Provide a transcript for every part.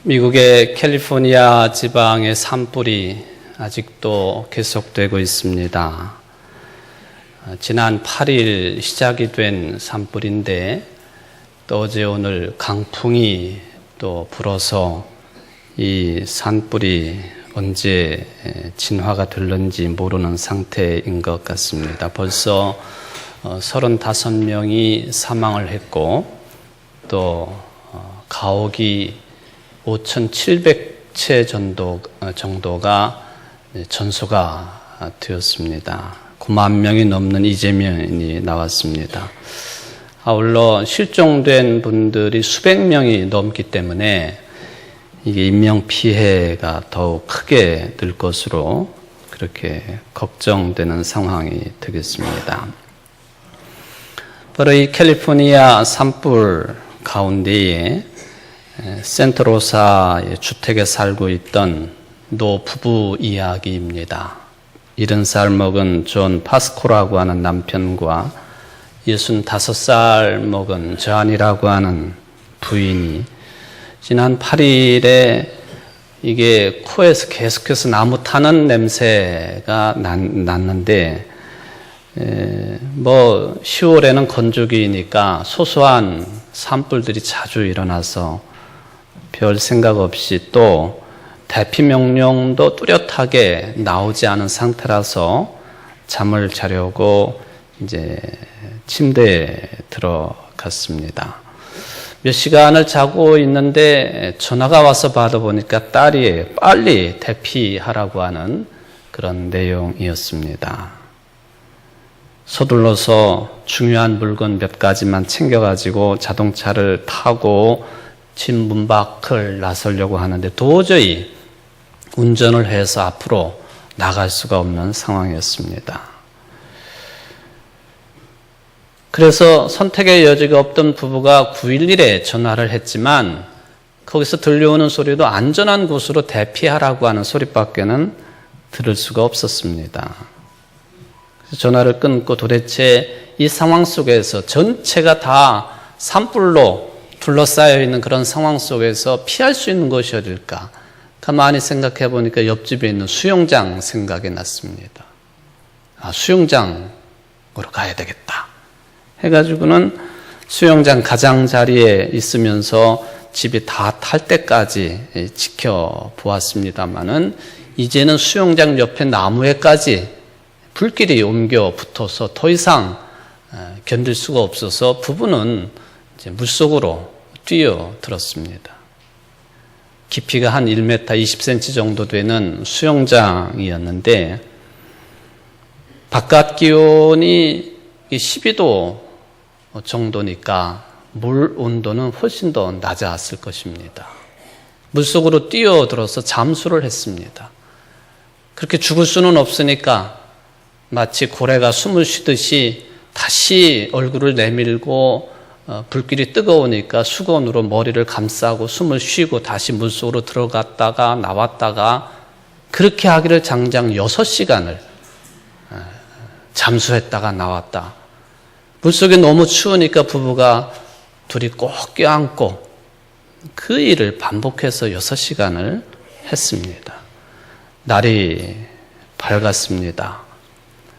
미국의 캘리포니아 지방의 산불이 아직도 계속되고 있습니다. 지난 8일 시작이 된 산불인데 또 어제 오늘 강풍이 또 불어서 이 산불이 언제 진화가 될는지 모르는 상태인 것 같습니다. 벌써 35명이 사망을 했고 또 가옥이 5,700채 정도가 전소가 되었습니다. 9만 명이 넘는 이재민이 나왔습니다. 아울러 실종된 분들이 수백 명이 넘기 때문에 이게 인명피해가 더욱 크게 될 것으로 그렇게 걱정되는 상황이 되겠습니다. 바로 이 캘리포니아 산불 가운데에 센타로사의 주택에 살고 있던 노 부부 이야기입니다. 70살 먹은 존 파스코라고 하는 남편과 65살 먹은 저안이라고 하는 부인이 지난 8일에 이게 코에서 계속해서 나무 타는 냄새가 났는데 10월에는 건조기니까 소소한 산불들이 자주 일어나서 별 생각 없이 또 대피 명령도 뚜렷하게 나오지 않은 상태라서 잠을 자려고 이제 침대에 들어갔습니다. 몇 시간을 자고 있는데 전화가 와서 받아보니까 딸이 빨리 대피하라고 하는 그런 내용이었습니다. 서둘러서 중요한 물건 몇 가지만 챙겨가지고 자동차를 타고 집 문 밖을 나서려고 하는데 도저히 운전을 해서 앞으로 나갈 수가 없는 상황이었습니다. 그래서 선택의 여지가 없던 부부가 911에 전화를 했지만 거기서 들려오는 소리도 안전한 곳으로 대피하라고 하는 소리밖에는 들을 수가 없었습니다. 그래서 전화를 끊고 도대체 이 상황 속에서 전체가 다 산불로 둘러싸여 있는 그런 상황 속에서 피할 수 있는 것이 어딜까? 가만히 생각해 보니까 옆집에 있는 수영장 생각이 났습니다. 수영장으로 가야 되겠다. 해가지고는 수영장 가장자리에 있으면서 집이 다 탈 때까지 지켜보았습니다만은 이제는 수영장 옆에 나무에까지 불길이 옮겨 붙어서 더 이상 견딜 수가 없어서 부부는 이제 물속으로 뛰어들었습니다. 깊이가 한 1m 20cm 정도 되는 수영장이었는데 바깥 기온이 12도 정도니까 물 온도는 훨씬 더 낮았을 것입니다. 물속으로 뛰어들어서 잠수를 했습니다. 그렇게 죽을 수는 없으니까 마치 고래가 숨을 쉬듯이 다시 얼굴을 내밀고 불길이 뜨거우니까 수건으로 머리를 감싸고 숨을 쉬고 다시 물속으로 들어갔다가 나왔다가 그렇게 하기를 장장 6시간을 잠수했다가 나왔다. 물속이 너무 추우니까 부부가 둘이 꼭 껴안고 그 일을 반복해서 6시간을 했습니다. 날이 밝았습니다.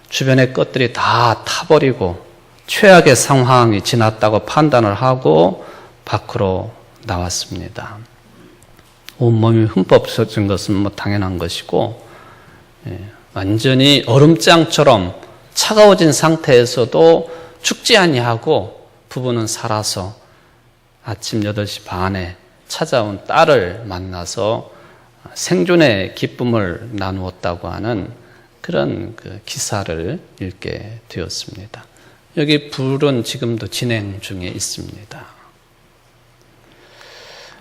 주변의 것들이 다 타버리고 최악의 상황이 지났다고 판단을 하고 밖으로 나왔습니다. 온몸이 흠뻑 젖은 것은 당연한 것이고 완전히 얼음장처럼 차가워진 상태에서도 죽지 아니하고 부부는 살아서 아침 8시 반에 찾아온 딸을 만나서 생존의 기쁨을 나누었다고 하는 그런 기사를 읽게 되었습니다. 여기 불은 지금도 진행 중에 있습니다.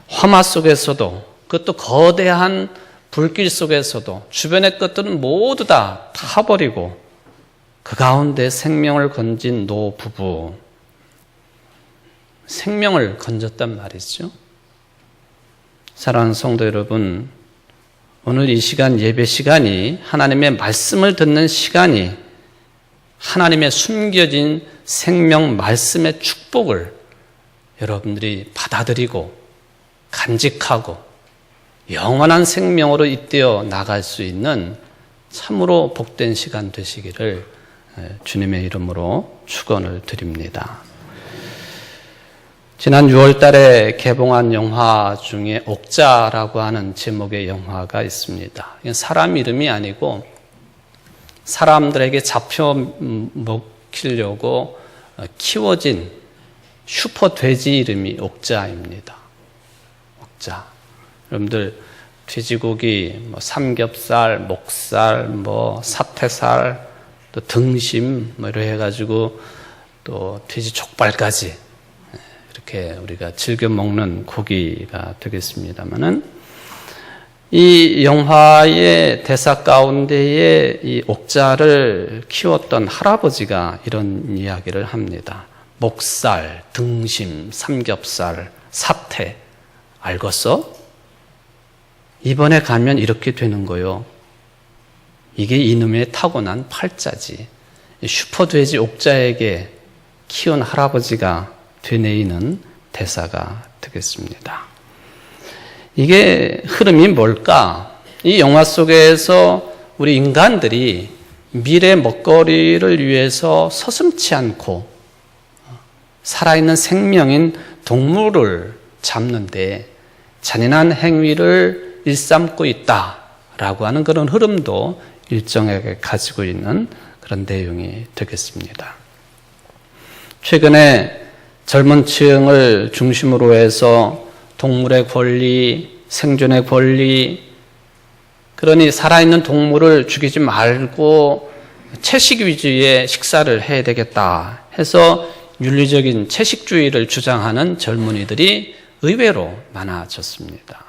화마 속에서도 그것도 거대한 불길 속에서도 주변의 것들은 모두 다 타버리고 그 가운데 생명을 건진 노 부부 생명을 건졌단 말이죠. 사랑하는 성도 여러분, 오늘 이 시간 예배 시간이 하나님의 말씀을 듣는 시간이 하나님의 숨겨진 생명 말씀의 축복을 여러분들이 받아들이고 간직하고 영원한 생명으로 잇대어 나갈 수 있는 참으로 복된 시간 되시기를 주님의 이름으로 축원을 드립니다. 지난 6월 달에 개봉한 영화 중에 옥자라고 하는 제목의 영화가 있습니다. 이건 사람 이름이 아니고 사람들에게 잡혀 먹히려고 키워진 슈퍼 돼지 이름이 옥자입니다. 옥자. 여러분들 돼지고기, 삼겹살, 목살, 사태살, 또 등심 이렇게 해가지고 또 돼지 족발까지 이렇게 우리가 즐겨 먹는 고기가 되겠습니다만은 이 영화의 대사 가운데에 이 옥자를 키웠던 할아버지가 이런 이야기를 합니다. 목살, 등심, 삼겹살, 사태 알겠어? 이번에 가면 이렇게 되는 거요. 이게 이놈의 타고난 팔자지. 슈퍼돼지 옥자에게 키운 할아버지가 되뇌이는 대사가 되겠습니다. 이게 흐름이 뭘까? 이 영화 속에서 우리 인간들이 미래 먹거리를 위해서 서슴지 않고 살아있는 생명인 동물을 잡는데 잔인한 행위를 일삼고 있다라고 하는 그런 흐름도 일정하게 가지고 있는 그런 내용이 되겠습니다. 최근에 젊은 층을 중심으로 해서 동물의 권리, 생존의 권리, 그러니 살아있는 동물을 죽이지 말고 채식 위주의 식사를 해야 되겠다 해서 윤리적인 채식주의를 주장하는 젊은이들이 의외로 많아졌습니다.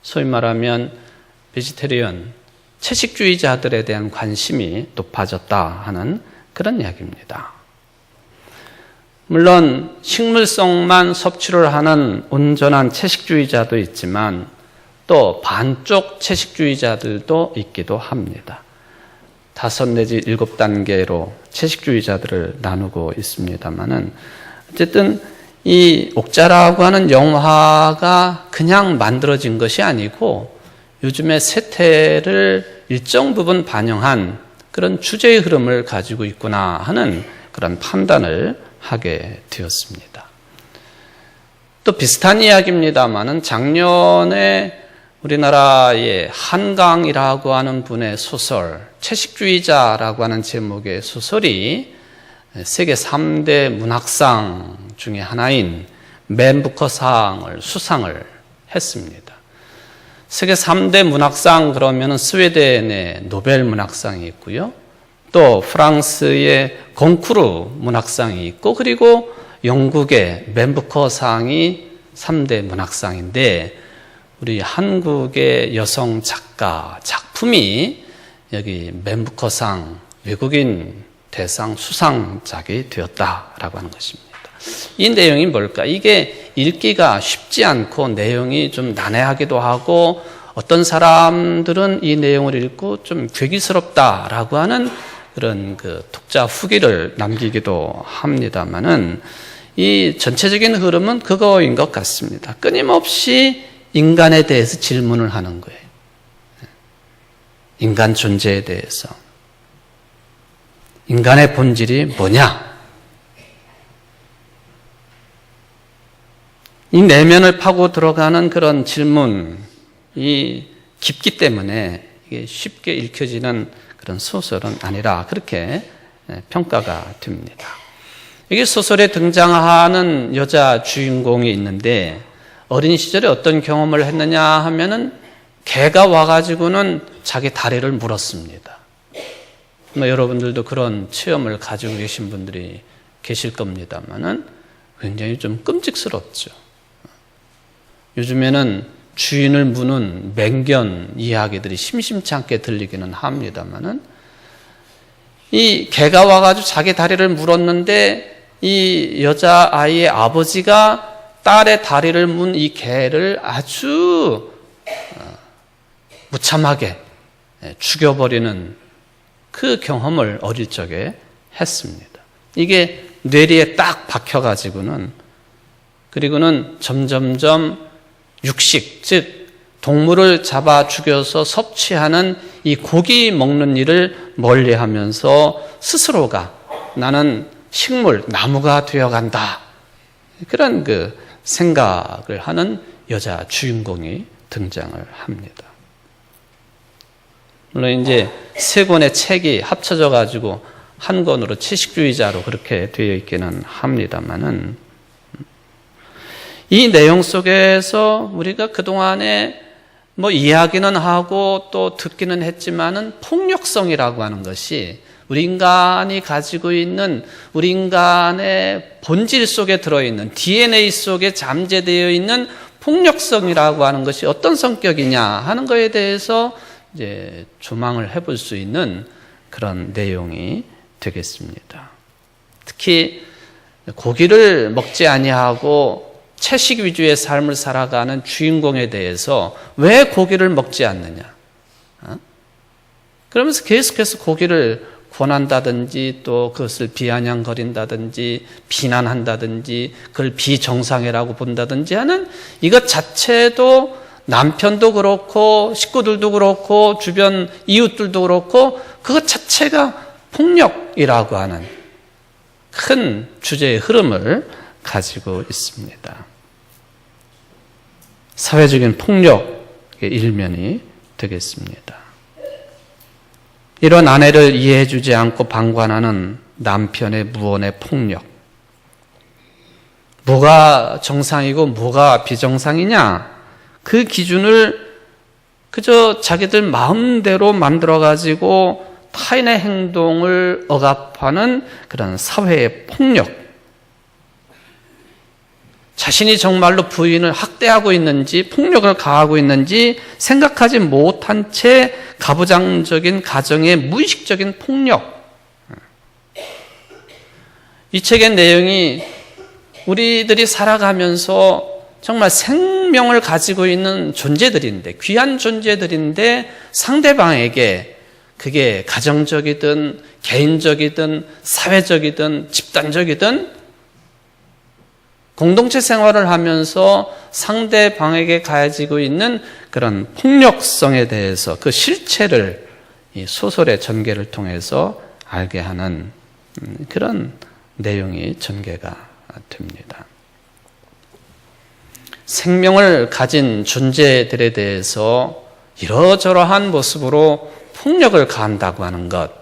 소위 말하면 베지테리언, 채식주의자들에 대한 관심이 높아졌다 하는 그런 이야기입니다. 물론 식물성만 섭취를 하는 온전한 채식주의자도 있지만 또 반쪽 채식주의자들도 있기도 합니다. 5 내지 7단계로 채식주의자들을 나누고 있습니다만은 어쨌든 이 옥자라고 하는 영화가 그냥 만들어진 것이 아니고 요즘의 세태를 일정 부분 반영한 그런 주제의 흐름을 가지고 있구나 하는 그런 판단을 하게 되었습니다. 또 비슷한 이야기입니다만은 작년에 우리나라의 한강이라고 하는 분의 소설, 채식주의자라고 하는 제목의 소설이 세계 3대 문학상 중에 하나인 맨 부커상을 수상을 했습니다. 세계 3대 문학상 그러면 스웨덴의 노벨 문학상이 있고요. 또 프랑스의 공쿠르 문학상이 있고 그리고 영국의 맨 부커상이 3대 문학상인데 우리 한국의 여성 작가 작품이 여기 맨 부커상 외국인 대상 수상작이 되었다라고 하는 것입니다. 이 내용이 뭘까? 이게 읽기가 쉽지 않고 내용이 좀 난해하기도 하고 어떤 사람들은 이 내용을 읽고 좀 괴기스럽다라고 하는 그런 그 독자 후기를 남기기도 합니다만은 이 전체적인 흐름은 그거인 것 같습니다. 끊임없이 인간에 대해서 질문을 하는 거예요. 인간 존재에 대해서. 인간의 본질이 뭐냐? 이 내면을 파고 들어가는 그런 질문이 깊기 때문에 이게 쉽게 읽혀지는 그런 소설은 아니라 그렇게 평가가 됩니다. 이게 소설에 등장하는 여자 주인공이 있는데 어린 시절에 어떤 경험을 했느냐 하면은 개가 와가지고는 자기 다리를 물었습니다. 여러분들도 그런 체험을 가지고 계신 분들이 계실 겁니다만은 굉장히 좀 끔찍스럽죠. 요즘에는 주인을 무는 맹견 이야기들이 심심치 않게 들리기는 합니다만은 이 개가 와가지고 자기 다리를 물었는데 이 여자아이의 아버지가 딸의 다리를 문 이 개를 아주 무참하게 죽여버리는 그 경험을 어릴 적에 했습니다. 이게 뇌리에 딱 박혀가지고는 그리고는 점점점 육식, 즉 동물을 잡아 죽여서 섭취하는 이 고기 먹는 일을 멀리하면서 스스로가 나는 식물, 나무가 되어간다. 그런 그 생각을 하는 여자 주인공이 등장을 합니다. 물론 이제 세 권의 책이 합쳐져 가지고 한 권으로 채식주의자로 그렇게 되어 있기는 합니다만은 이 내용 속에서 우리가 그동안에 뭐 이야기는 하고 또 듣기는 했지만은 폭력성이라고 하는 것이 우리 인간이 가지고 있는 우리 인간의 본질 속에 들어있는 DNA 속에 잠재되어 있는 폭력성이라고 하는 것이 어떤 성격이냐 하는 것에 대해서 이제 조망을 해볼 수 있는 그런 내용이 되겠습니다. 특히 고기를 먹지 아니하고 채식 위주의 삶을 살아가는 주인공에 대해서 왜 고기를 먹지 않느냐? 그러면서 계속해서 고기를 권한다든지 또 그것을 비아냥거린다든지 비난한다든지 그걸 비정상이라고 본다든지 하는 이것 자체도 남편도 그렇고 식구들도 그렇고 주변 이웃들도 그렇고 그것 자체가 폭력이라고 하는 큰 주제의 흐름을 가지고 있습니다. 사회적인 폭력의 일면이 되겠습니다. 이런 아내를 이해해주지 않고 방관하는 남편의 무언의 폭력. 뭐가 정상이고 뭐가 비정상이냐? 그 기준을 그저 자기들 마음대로 만들어가지고 타인의 행동을 억압하는 그런 사회의 폭력. 자신이 정말로 부인을 학대하고 있는지 폭력을 가하고 있는지 생각하지 못한 채 가부장적인 가정의 무의식적인 폭력. 이 책의 내용이 우리들이 살아가면서 정말 생명을 가지고 있는 존재들인데 귀한 존재들인데 상대방에게 그게 가정적이든 개인적이든 사회적이든 집단적이든 공동체 생활을 하면서 상대방에게 가해지고 있는 그런 폭력성에 대해서 그 실체를 이 소설의 전개를 통해서 알게 하는 그런 내용이 전개가 됩니다. 생명을 가진 존재들에 대해서 이러저러한 모습으로 폭력을 가한다고 하는 것,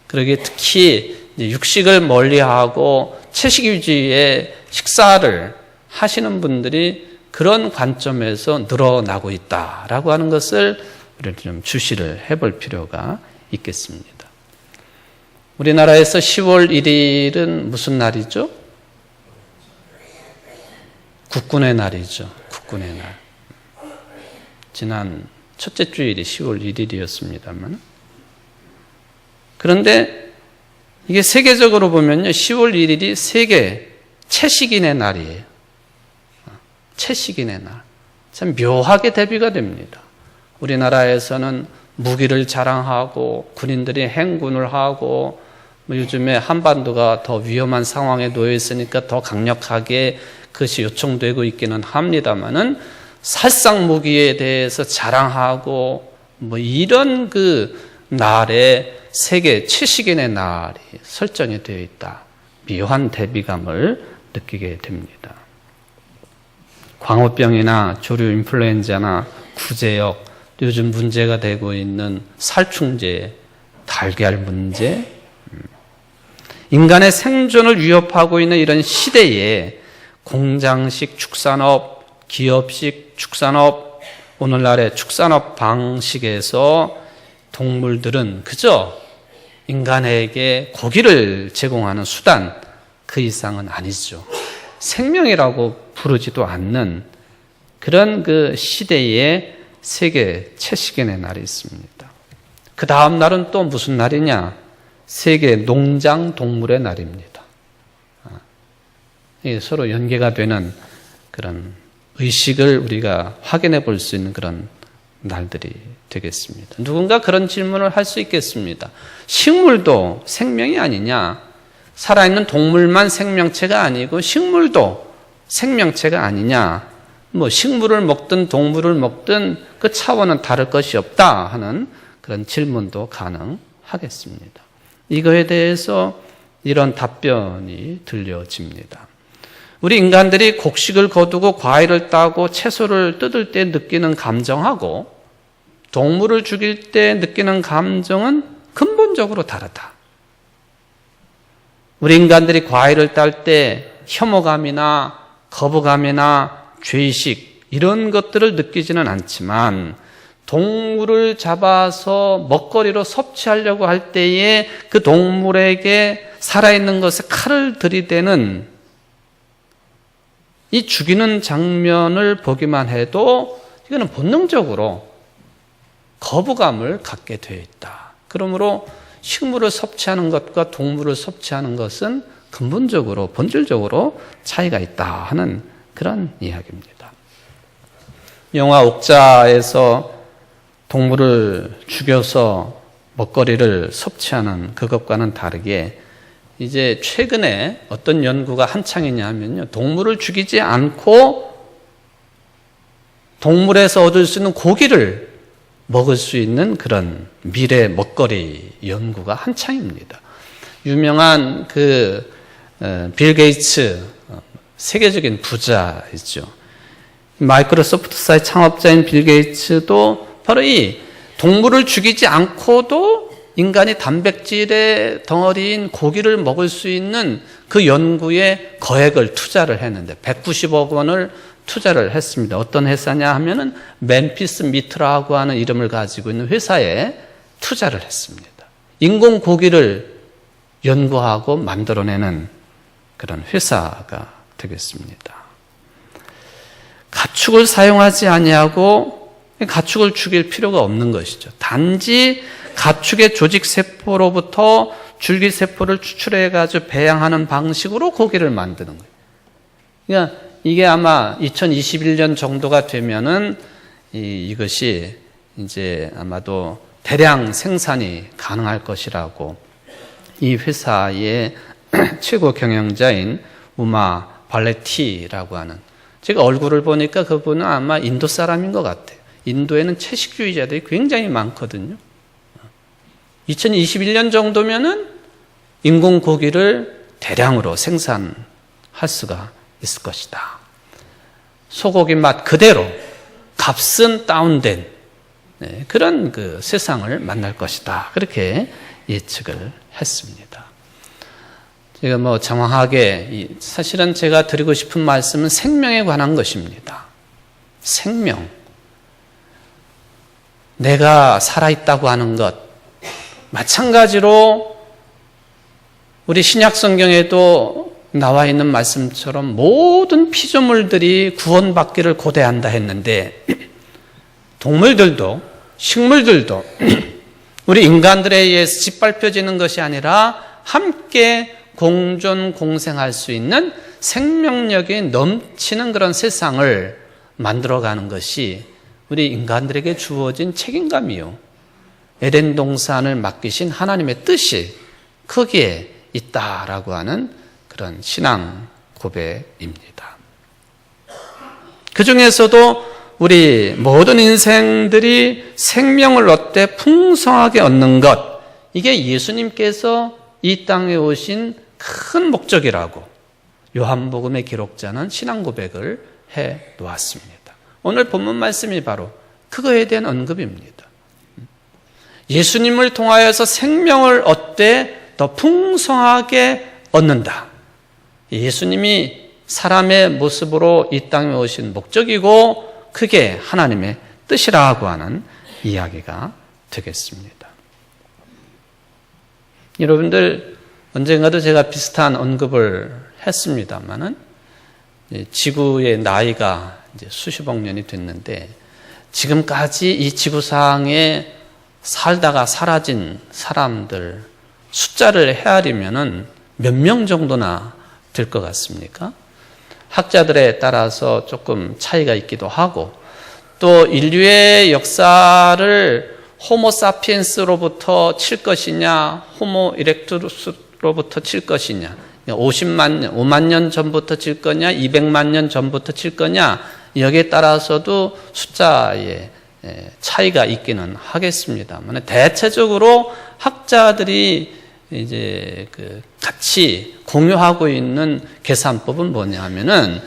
그러기에 특히 육식을 멀리하고 채식 위주의 식사를 하시는 분들이 그런 관점에서 늘어나고 있다라고 하는 것을 우리는 좀 주시를 해볼 필요가 있겠습니다. 우리나라에서 10월 1일은 무슨 날이죠? 국군의 날이죠. 국군의 날. 지난 첫째 주일이 10월 1일이었습니다만. 그런데 이게 세계적으로 보면요, 10월 1일이 세계 채식인의 날이에요. 채식인의 날. 참 묘하게 대비가 됩니다. 우리나라에서는 무기를 자랑하고 군인들이 행군을 하고 요즘에 한반도가 더 위험한 상황에 놓여 있으니까 더 강력하게 그것이 요청되고 있기는 합니다만은 살상 무기에 대해서 자랑하고 뭐 이런 그 날에 세계 채식인의 날이 설정이 되어 있다. 묘한 대비감을 느끼게 됩니다. 광우병이나 조류 인플루엔자나 구제역, 요즘 문제가 되고 있는 살충제, 달걀 문제, 인간의 생존을 위협하고 있는 이런 시대에 공장식 축산업, 기업식 축산업, 오늘날의 축산업 방식에서 동물들은 그저 인간에게 고기를 제공하는 수단, 그 이상은 아니죠. 생명이라고 부르지도 않는 그런 그 시대에 세계 채식인의 날이 있습니다. 그 다음 날은 또 무슨 날이냐? 세계 농장 동물의 날입니다. 이게 서로 연계가 되는 그런 의식을 우리가 확인해 볼 수 있는 그런 날들이 되겠습니다. 누군가 그런 질문을 할 수 있겠습니다. 식물도 생명이 아니냐? 살아있는 동물만 생명체가 아니고 식물도 생명체가 아니냐? 뭐 식물을 먹든 동물을 먹든 그 차원은 다를 것이 없다 하는 그런 질문도 가능하겠습니다. 이거에 대해서 이런 답변이 들려집니다. 우리 인간들이 곡식을 거두고 과일을 따고 채소를 뜯을 때 느끼는 감정하고 동물을 죽일 때 느끼는 감정은 근본적으로 다르다. 우리 인간들이 과일을 딸 때 혐오감이나 거부감이나 죄의식 이런 것들을 느끼지는 않지만 동물을 잡아서 먹거리로 섭취하려고 할 때에 그 동물에게 살아있는 것에 칼을 들이대는 이 죽이는 장면을 보기만 해도 이거는 본능적으로 거부감을 갖게 되어 있다. 그러므로 식물을 섭취하는 것과 동물을 섭취하는 것은 근본적으로 본질적으로 차이가 있다 하는 그런 이야기입니다. 영화 옥자에서 동물을 죽여서 먹거리를 섭취하는 그것과는 다르게 이제 최근에 어떤 연구가 한창이냐 하면요. 동물을 죽이지 않고 동물에서 얻을 수 있는 고기를 먹을 수 있는 그런 미래 먹거리 연구가 한창입니다. 유명한 빌 게이츠 세계적인 부자이죠. 마이크로소프트사의 창업자인 빌 게이츠도 바로 이 동물을 죽이지 않고도 인간이 단백질의 덩어리인 고기를 먹을 수 있는 그 연구에 거액을 투자를 했는데 190억 원을 투자를 했습니다. 어떤 회사냐 하면은 멤피스 미트라고 하는 이름을 가지고 있는 회사에 투자를 했습니다. 인공 고기를 연구하고 만들어내는 그런 회사가 되겠습니다. 가축을 사용하지 아니하고 가축을 죽일 필요가 없는 것이죠. 단지 가축의 조직세포로부터 줄기세포를 추출해가지고 배양하는 방식으로 고기를 만드는 거예요. 그러니까 이게 아마 2021년 정도가 되면은 이것이 이제 아마도 대량 생산이 가능할 것이라고 이 회사의 최고 경영자인 우마 발레티라고 하는, 제가 얼굴을 보니까 그분은 아마 인도 사람인 것 같아요. 인도에는 채식주의자들이 굉장히 많거든요. 2021년 정도면은 인공고기를 대량으로 생산할 수가 있을 것이다. 소고기 맛 그대로 값은 다운된 그런 그 세상을 만날 것이다. 그렇게 예측을 했습니다. 제가 뭐 정확하게 사실은 제가 드리고 싶은 말씀은 생명에 관한 것입니다. 생명. 내가 살아있다고 하는 것. 마찬가지로 우리 신약 성경에도 나와 있는 말씀처럼 모든 피조물들이 구원받기를 고대한다 했는데 동물들도 식물들도 우리 인간들에 의해서 짓밟혀지는 것이 아니라 함께 공존 공생할 수 있는 생명력이 넘치는 그런 세상을 만들어가는 것이 우리 인간들에게 주어진 책임감이요, 에덴 동산을 맡기신 하나님의 뜻이 거기에 있다라고 하는 그런 신앙 고백입니다. 그 중에서도 우리 모든 인생들이 생명을 얻되 풍성하게 얻는 것, 이게 예수님께서 이 땅에 오신 큰 목적이라고 요한복음의 기록자는 신앙 고백을 해 놓았습니다. 오늘 본문 말씀이 바로 그거에 대한 언급입니다. 예수님을 통하여서 생명을 얻되 더 풍성하게 얻는다. 예수님이 사람의 모습으로 이 땅에 오신 목적이고 그게 하나님의 뜻이라고 하는 이야기가 되겠습니다. 여러분들 언젠가도 제가 비슷한 언급을 했습니다만은 지구의 나이가 이제 수십억 년이 됐는데 지금까지 이 지구상에 살다가 사라진 사람들 숫자를 헤아리면은 몇 명 정도나 될 것 같습니까? 학자들에 따라서 조금 차이가 있기도 하고, 또 인류의 역사를 호모 사피엔스로부터 칠 것이냐, 호모 이렉투스로부터 칠 것이냐, 5만 년 전부터 칠 거냐, 200만 년 전부터 칠 거냐, 여기에 따라서도 숫자의 차이가 있기는 하겠습니다만 대체적으로 학자들이 이제 같이 공유하고 있는 계산법은 뭐냐면은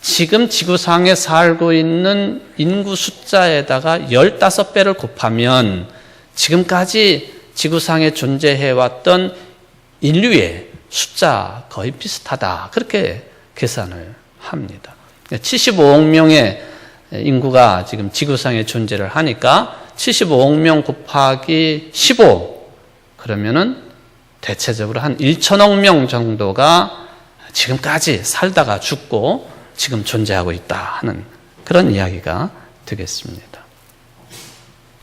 지금 지구상에 살고 있는 인구 숫자에다가 15배를 곱하면 지금까지 지구상에 존재해왔던 인류의 숫자 거의 비슷하다. 그렇게 계산을 합니다. 75억 명의 인구가 지금 지구상에 존재를 하니까 75억 명 곱하기 15 그러면은 대체적으로 한 1천억 명 정도가 지금까지 살다가 죽고 지금 존재하고 있다 하는 그런 이야기가 되겠습니다.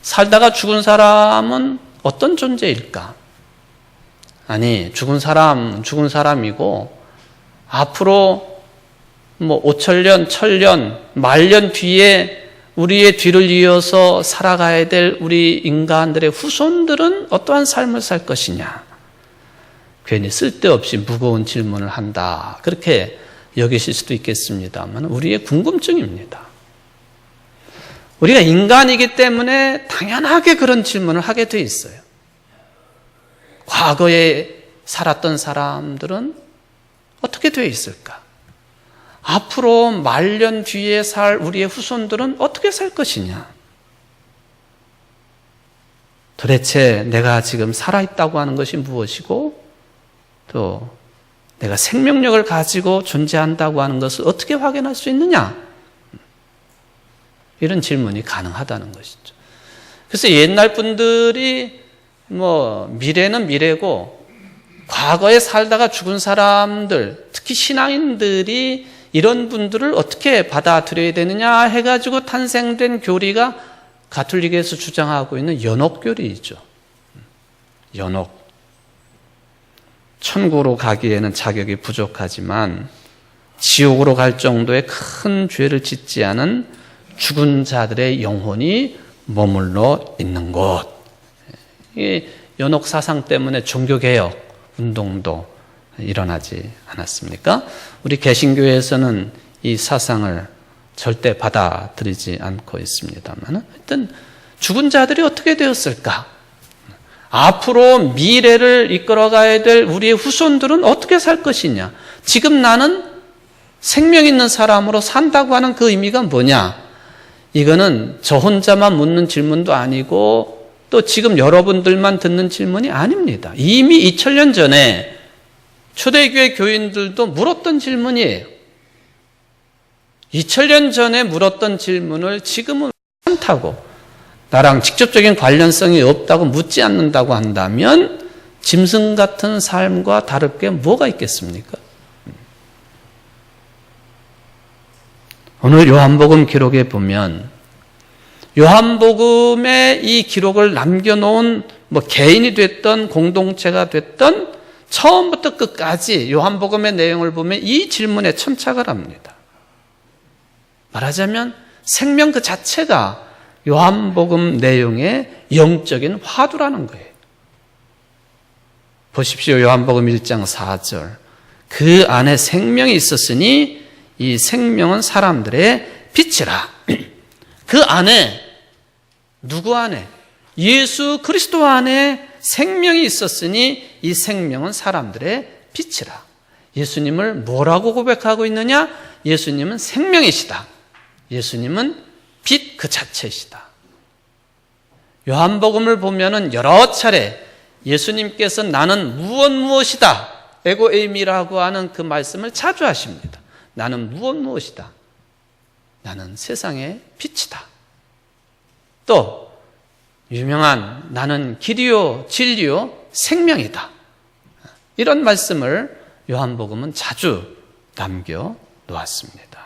살다가 죽은 사람은 어떤 존재일까? 아니, 죽은 사람이고 앞으로 5천년, 1,000년, 만년 뒤에 우리의 뒤를 이어서 살아가야 될 우리 인간들의 후손들은 어떠한 삶을 살 것이냐? 괜히 쓸데없이 무거운 질문을 한다. 그렇게 여기실 수도 있겠습니다만 우리의 궁금증입니다. 우리가 인간이기 때문에 당연하게 그런 질문을 하게 돼 있어요. 과거에 살았던 사람들은 어떻게 되어 있을까? 앞으로 만년 뒤에 살 우리의 후손들은 어떻게 살 것이냐? 도대체 내가 지금 살아있다고 하는 것이 무엇이고 또 내가 생명력을 가지고 존재한다고 하는 것을 어떻게 확인할 수 있느냐? 이런 질문이 가능하다는 것이죠. 그래서 옛날 분들이 미래는 미래고 과거에 살다가 죽은 사람들, 특히 신앙인들이 이런 분들을 어떻게 받아들여야 되느냐 해가지고 탄생된 교리가 가톨릭에서 주장하고 있는 연옥교리이죠. 연옥. 천국으로 가기에는 자격이 부족하지만 지옥으로 갈 정도의 큰 죄를 짓지 않은 죽은 자들의 영혼이 머물러 있는 곳. 이 연옥 사상 때문에 종교개혁 운동도 일어나지 않았습니까? 우리 개신교에서는 이 사상을 절대 받아들이지 않고 있습니다만 하여튼 죽은 자들이 어떻게 되었을까? 앞으로 미래를 이끌어가야 될 우리의 후손들은 어떻게 살 것이냐? 지금 나는 생명 있는 사람으로 산다고 하는 그 의미가 뭐냐? 이거는 저 혼자만 묻는 질문도 아니고 또 지금 여러분들만 듣는 질문이 아닙니다. 이미 2000년 전에 초대교회 교인들도 물었던 질문이에요. 2000년 전에 물었던 질문을 지금은 않다고 나랑 직접적인 관련성이 없다고 묻지 않는다고 한다면 짐승 같은 삶과 다를 게 뭐가 있겠습니까? 오늘 요한복음 기록에 보면 요한복음의 이 기록을 남겨놓은 개인이 됐던 공동체가 됐던 처음부터 끝까지 요한복음의 내용을 보면 이 질문에 천착을 합니다. 말하자면 생명 그 자체가 요한복음 내용의 영적인 화두라는 거예요. 보십시오. 요한복음 1장 4절. 그 안에 생명이 있었으니 이 생명은 사람들의 빛이라. 그 안에 누구 안에? 예수 그리스도 안에 생명이 있었으니 이 생명은 사람들의 빛이라. 예수님을 뭐라고 고백하고 있느냐? 예수님은 생명이시다. 예수님은 빛 그 자체이시다. 요한복음을 보면은 여러 차례 예수님께서 나는 무엇이다. 에고 에이미라고 하는 그 말씀을 자주 하십니다. 나는 무엇이다. 나는 세상의 빛이다. 또 유명한 나는 길이요 진리요 생명이다. 이런 말씀을 요한복음은 자주 남겨 놓았습니다.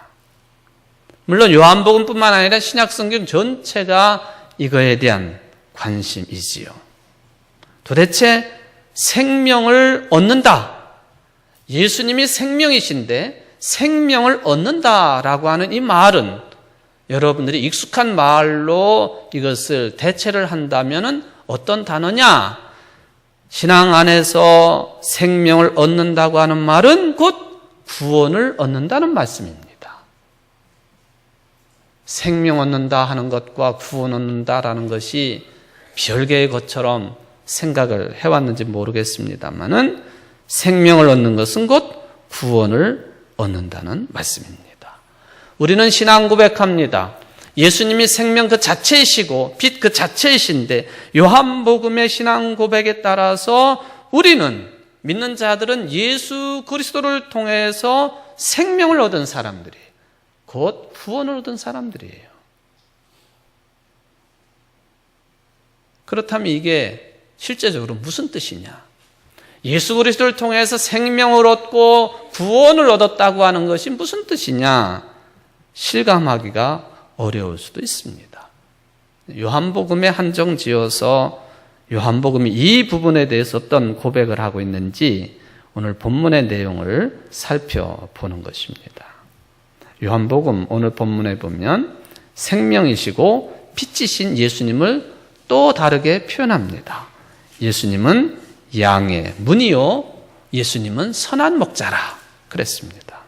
물론 요한복음뿐만 아니라 신약성경 전체가 이거에 대한 관심이지요. 도대체 생명을 얻는다. 예수님이 생명이신데 생명을 얻는다라고 하는 이 말은 여러분들이 익숙한 말로 이것을 대체를 한다면 어떤 단어냐? 신앙 안에서 생명을 얻는다고 하는 말은 곧 구원을 얻는다는 말씀입니다. 생명 얻는다 하는 것과 구원 얻는다라는 것이 별개의 것처럼 생각을 해왔는지 모르겠습니다만은 생명을 얻는 것은 곧 구원을 얻는다는 말씀입니다. 우리는 신앙 고백합니다. 예수님이 생명 그 자체이시고 빛 그 자체이신데 요한복음의 신앙 고백에 따라서 우리는 믿는 자들은 예수 그리스도를 통해서 생명을 얻은 사람들이에요. 곧 구원을 얻은 사람들이에요. 그렇다면 이게 실제적으로 무슨 뜻이냐? 예수 그리스도를 통해서 생명을 얻고 구원을 얻었다고 하는 것이 무슨 뜻이냐? 실감하기가 어려울 수도 있습니다. 요한복음에 한정 지어서 요한복음이 이 부분에 대해서 어떤 고백을 하고 있는지 오늘 본문의 내용을 살펴보는 것입니다. 요한복음 오늘 본문에 보면 생명이시고 빛이신 예수님을 또 다르게 표현합니다. 예수님은 양의 문이요, 예수님은 선한 목자라 그랬습니다.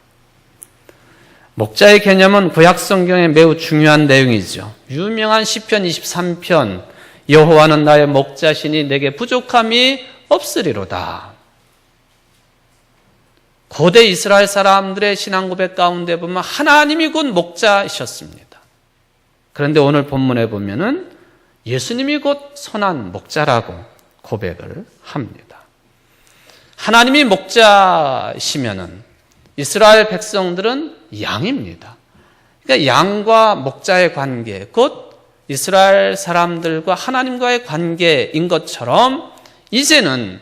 목자의 개념은 구약 성경에 매우 중요한 내용이죠. 유명한 시편 23편 여호와는 나의 목자시니 내게 부족함이 없으리로다. 고대 이스라엘 사람들의 신앙 고백 가운데 보면 하나님이 곧 목자이셨습니다. 그런데 오늘 본문에 보면은 예수님이 곧 선한 목자라고 고백을 합니다. 하나님이 목자시면은 이스라엘 백성들은 양입니다. 그러니까 양과 목자의 관계, 곧 이스라엘 사람들과 하나님과의 관계인 것처럼 이제는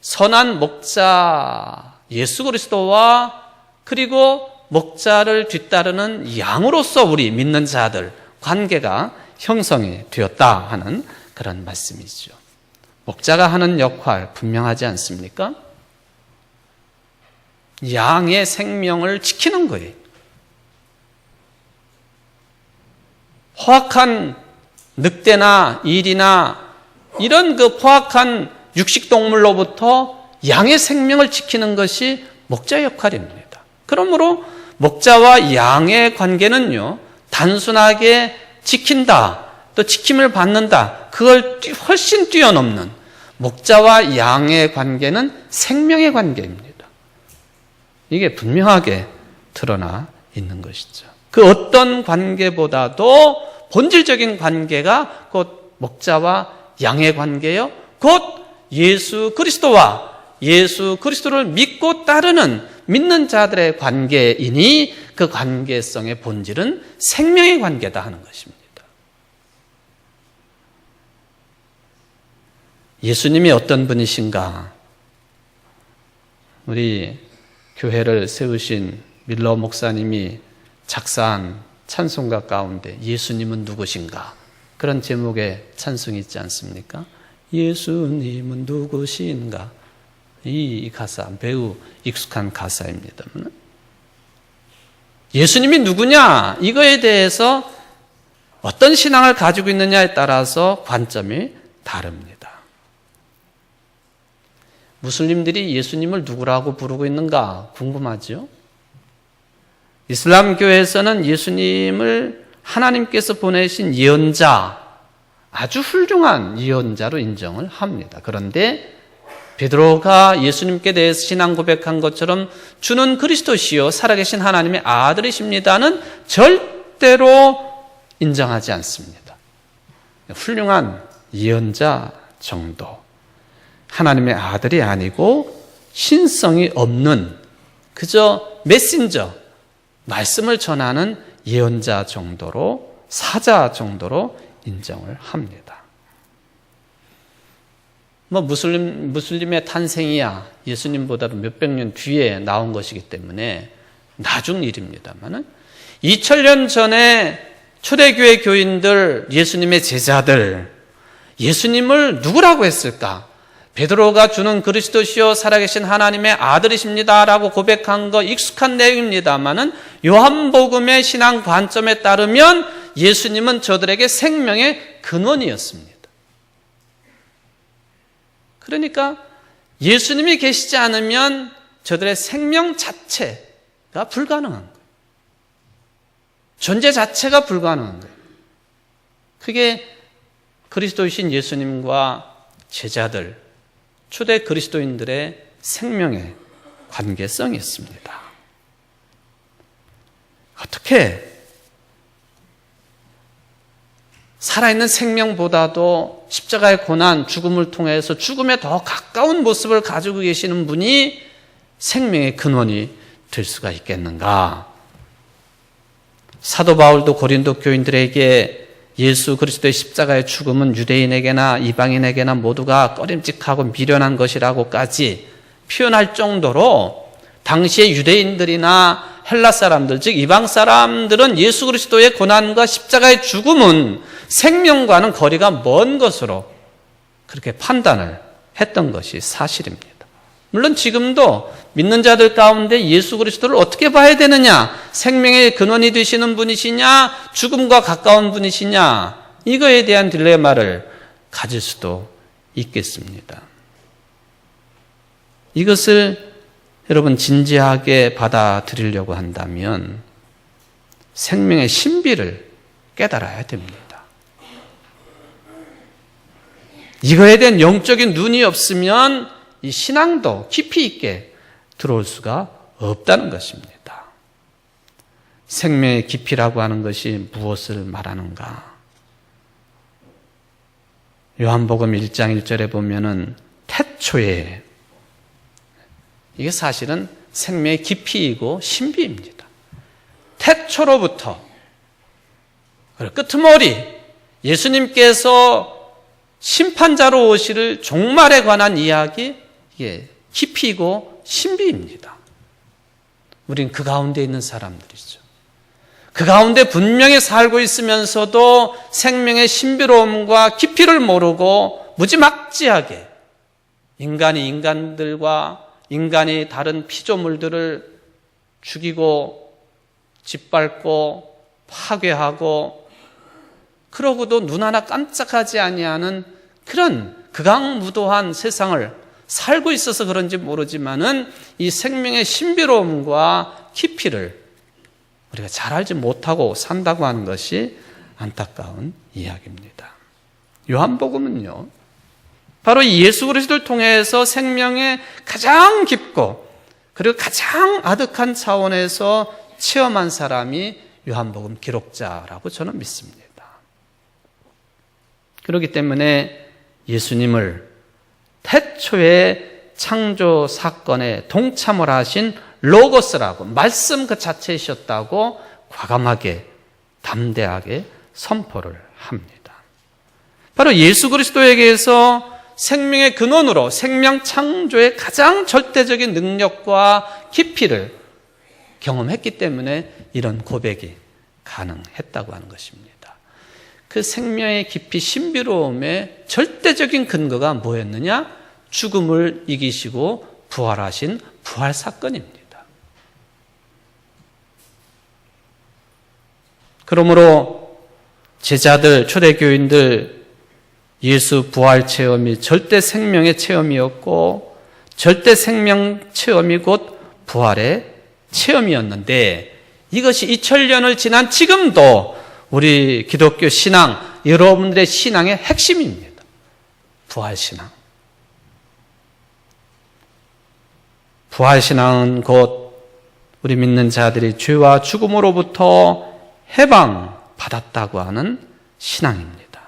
선한 목자 예수 그리스도와 그리고 목자를 뒤따르는 양으로서 우리 믿는 자들 관계가 형성이 되었다 하는 그런 말씀이죠. 목자가 하는 역할 분명하지 않습니까? 양의 생명을 지키는 거예요. 포악한 늑대나 일이나 이런 그 포악한 육식동물로부터 양의 생명을 지키는 것이 목자의 역할입니다. 그러므로 목자와 양의 관계는요, 단순하게 지킨다, 또 지킴을 받는다, 그걸 훨씬 뛰어넘는 목자와 양의 관계는 생명의 관계입니다. 이게 분명하게 드러나 있는 것이죠. 그 어떤 관계보다도 본질적인 관계가 곧 목자와 양의 관계요, 곧 예수 그리스도와 예수 그리스도를 믿고 따르는 믿는 자들의 관계이니 그 관계성의 본질은 생명의 관계다 하는 것입니다. 예수님이 어떤 분이신가? 우리 교회를 세우신 밀러 목사님이 작사한 찬송가 가운데 예수님은 누구신가? 그런 제목의 찬송이 있지 않습니까? 예수님은 누구신가? 이 가사 매우 익숙한 가사입니다만 예수님이 누구냐? 이거에 대해서 어떤 신앙을 가지고 있느냐에 따라서 관점이 다릅니다. 무슬림들이 예수님을 누구라고 부르고 있는가 궁금하죠? 이슬람 교회에서는 예수님을 하나님께서 보내신 예언자, 아주 훌륭한 예언자로 인정을 합니다. 그런데 베드로가 예수님께 대해서 신앙 고백한 것처럼 주는 그리스도시요 살아계신 하나님의 아들이십니다는 절대로 인정하지 않습니다. 훌륭한 예언자 정도, 하나님의 아들이 아니고 신성이 없는 그저 메신저, 말씀을 전하는 예언자 정도로, 사자 정도로 인정을 합니다. 무슬림의 탄생이야 예수님보다도 몇백 년 뒤에 나온 것이기 때문에 나중 일입니다만은 2000년 전에 초대교회 교인들, 예수님의 제자들, 예수님을 누구라고 했을까? 베드로가 주는 그리스도시요 살아계신 하나님의 아들이십니다라고 고백한 거 익숙한 내용입니다만은 요한복음의 신앙 관점에 따르면 예수님은 저들에게 생명의 근원이었습니다. 그러니까 예수님이 계시지 않으면 저들의 생명 자체가 불가능한 거예요. 존재 자체가 불가능한 거예요. 그게 그리스도이신 예수님과 제자들, 초대 그리스도인들의 생명의 관계성이었습니다. 어떻게 살아있는 생명보다도 십자가의 고난, 죽음을 통해서 죽음에 더 가까운 모습을 가지고 계시는 분이 생명의 근원이 될 수가 있겠는가? 사도 바울도 고린도 교인들에게 예수 그리스도의 십자가의 죽음은 유대인에게나 이방인에게나 모두가 꺼림칙하고 미련한 것이라고까지 표현할 정도로 당시의 유대인들이나 헬라 사람들, 즉 이방 사람들은 예수 그리스도의 고난과 십자가의 죽음은 생명과는 거리가 먼 것으로 그렇게 판단을 했던 것이 사실입니다. 물론 지금도 믿는 자들 가운데 예수 그리스도를 어떻게 봐야 되느냐, 생명의 근원이 되시는 분이시냐, 죽음과 가까운 분이시냐, 이거에 대한 딜레마를 가질 수도 있겠습니다. 이것을 여러분 진지하게 받아들이려고 한다면 생명의 신비를 깨달아야 됩니다. 이거에 대한 영적인 눈이 없으면 이 신앙도 깊이 있게 들어올 수가 없다는 것입니다. 생명의 깊이라고 하는 것이 무엇을 말하는가? 요한복음 1장 1절에 보면은 태초에, 이게 사실은 생명의 깊이이고 신비입니다. 태초로부터 끄트머리 예수님께서 심판자로 오실 종말에 관한 이야기, 이게 깊이고 신비입니다. 우린 그 가운데 있는 사람들이죠. 그 가운데 분명히 살고 있으면서도 생명의 신비로움과 깊이를 모르고 무지막지하게 인간이 다른 피조물들을 죽이고 짓밟고 파괴하고 그러고도 눈 하나 깜짝하지 아니하는 그런 극악무도한 세상을 살고 있어서 그런지 모르지만은 이 생명의 신비로움과 깊이를 우리가 잘 알지 못하고 산다고 하는 것이 안타까운 이야기입니다. 요한복음은요, 바로 예수 그리스도를 통해서 생명의 가장 깊고 그리고 가장 아득한 차원에서 체험한 사람이 요한복음 기록자라고 저는 믿습니다. 그렇기 때문에 예수님을 태초의 창조 사건에 동참을 하신 로고스라고, 말씀 그 자체이셨다고 과감하게 담대하게 선포를 합니다. 바로 예수 그리스도에게서 생명의 근원으로 생명 창조의 가장 절대적인 능력과 깊이를 경험했기 때문에 이런 고백이 가능했다고 하는 것입니다. 그 생명의 깊이 신비로움의 절대적인 근거가 뭐였느냐? 죽음을 이기시고 부활하신 부활 사건입니다. 그러므로 제자들, 초대교인들 예수 부활 체험이 절대 생명의 체험이었고 절대 생명 체험이 곧 부활의 체험이었는데 이것이 2000년을 지난 지금도 우리 기독교 신앙, 여러분들의 신앙의 핵심입니다. 부활신앙. 부활신앙은 곧 우리 믿는 자들이 죄와 죽음으로부터 해방받았다고 하는 신앙입니다.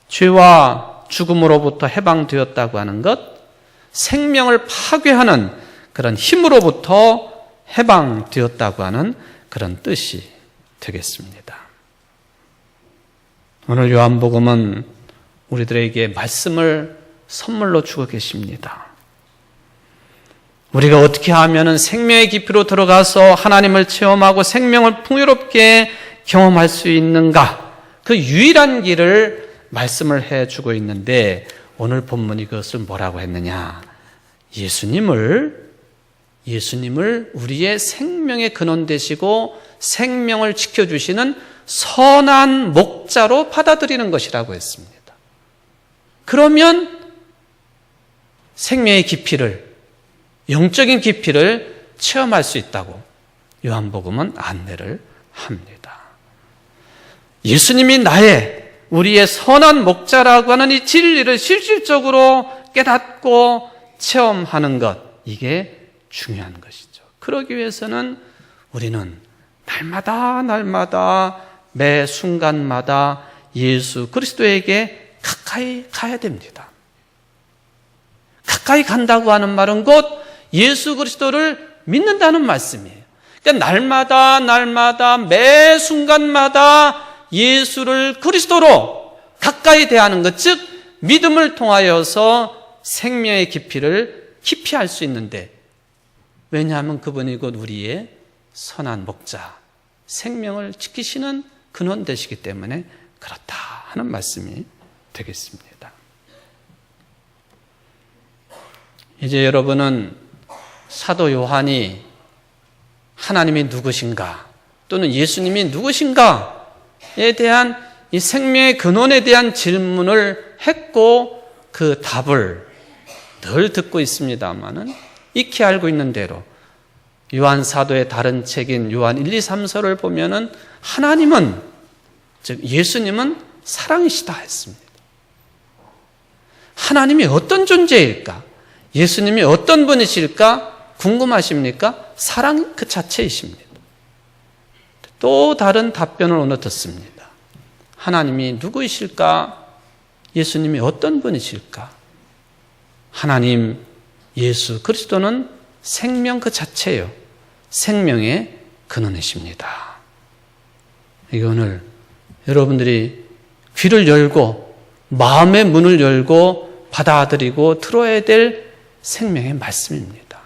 죄와 죽음으로부터 해방되었다고 하는 것, 생명을 파괴하는 그런 힘으로부터 해방되었다고 하는 그런 뜻이 되겠습니다. 오늘 요한복음은 우리들에게 말씀을 선물로 주고 계십니다. 우리가 어떻게 하면 생명의 깊이로 들어가서 하나님을 체험하고 생명을 풍요롭게 경험할 수 있는가? 그 유일한 길을 말씀을 해주고 있는데 오늘 본문이 그것을 뭐라고 했느냐? 예수님을 우리의 생명의 근원 되시고 생명을 지켜주시는 선한 목자로 받아들이는 것이라고 했습니다. 그러면 생명의 깊이를, 영적인 깊이를 체험할 수 있다고 요한복음은 안내를 합니다. 예수님이 우리의 선한 목자라고 하는 이 진리를 실질적으로 깨닫고 체험하는 것, 이게 중요한 것이죠. 그러기 위해서는 우리는 날마다 매 순간마다 예수 그리스도에게 가까이 가야 됩니다. 가까이 간다고 하는 말은 곧 예수 그리스도를 믿는다는 말씀이에요. 그러니까 날마다 매 순간마다 예수를 그리스도로 가까이 대하는 것, 즉 믿음을 통하여서 생명의 깊이를 깊이 알 수 있는데, 왜냐하면 그분이 곧 우리의 선한 목자, 생명을 지키시는 근원 되시기 때문에 그렇다 하는 말씀이 되겠습니다. 이제 여러분은 사도 요한이 하나님이 누구신가 또는 예수님이 누구신가에 대한 이 생명의 근원에 대한 질문을 했고 그 답을 늘 듣고 있습니다만은 익히 알고 있는 대로 요한 사도의 다른 책인 요한 1, 2, 3서를 보면은 하나님은, 즉 예수님은 사랑이시다 했습니다. 하나님이 어떤 존재일까? 예수님이 어떤 분이실까? 궁금하십니까? 사랑 그 자체이십니다. 또 다른 답변을 오늘 듣습니다. 하나님이 누구이실까? 예수님이 어떤 분이실까? 하나님, 예수 그리스도는 생명 그 자체요. 생명의 근원이십니다. 이게 오늘 여러분들이 귀를 열고 마음의 문을 열고 받아들이고 들어야 될 생명의 말씀입니다.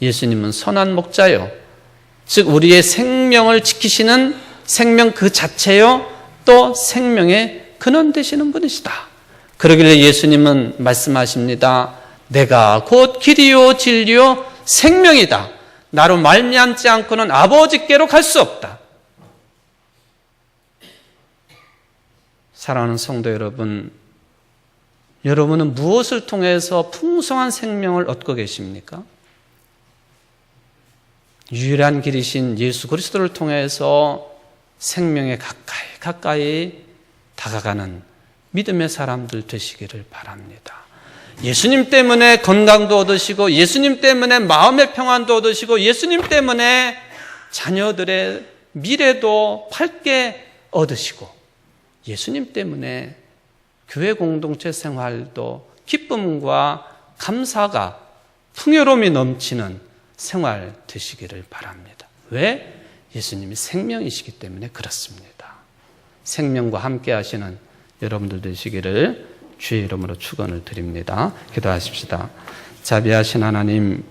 예수님은 선한 목자요, 즉 우리의 생명을 지키시는 생명 그 자체요, 또 생명의 근원 되시는 분이시다. 그러길래 예수님은 말씀하십니다. 내가 곧 길이요 진리요 생명이다. 나로 말미암지 않고는 아버지께로 갈 수 없다. 사랑하는 성도 여러분, 여러분은 무엇을 통해서 풍성한 생명을 얻고 계십니까? 유일한 길이신 예수 그리스도를 통해서 생명에 가까이 다가가는 믿음의 사람들 되시기를 바랍니다. 예수님 때문에 건강도 얻으시고, 예수님 때문에 마음의 평안도 얻으시고, 예수님 때문에 자녀들의 미래도 밝게 얻으시고, 예수님 때문에 교회 공동체 생활도 기쁨과 감사가 풍요로움이 넘치는 생활 되시기를 바랍니다. 왜? 예수님이 생명이시기 때문에 그렇습니다. 생명과 함께 하시는 여러분들 되시기를 주의 이름으로 축원을 드립니다. 기도하십시다. 자비하신 하나님,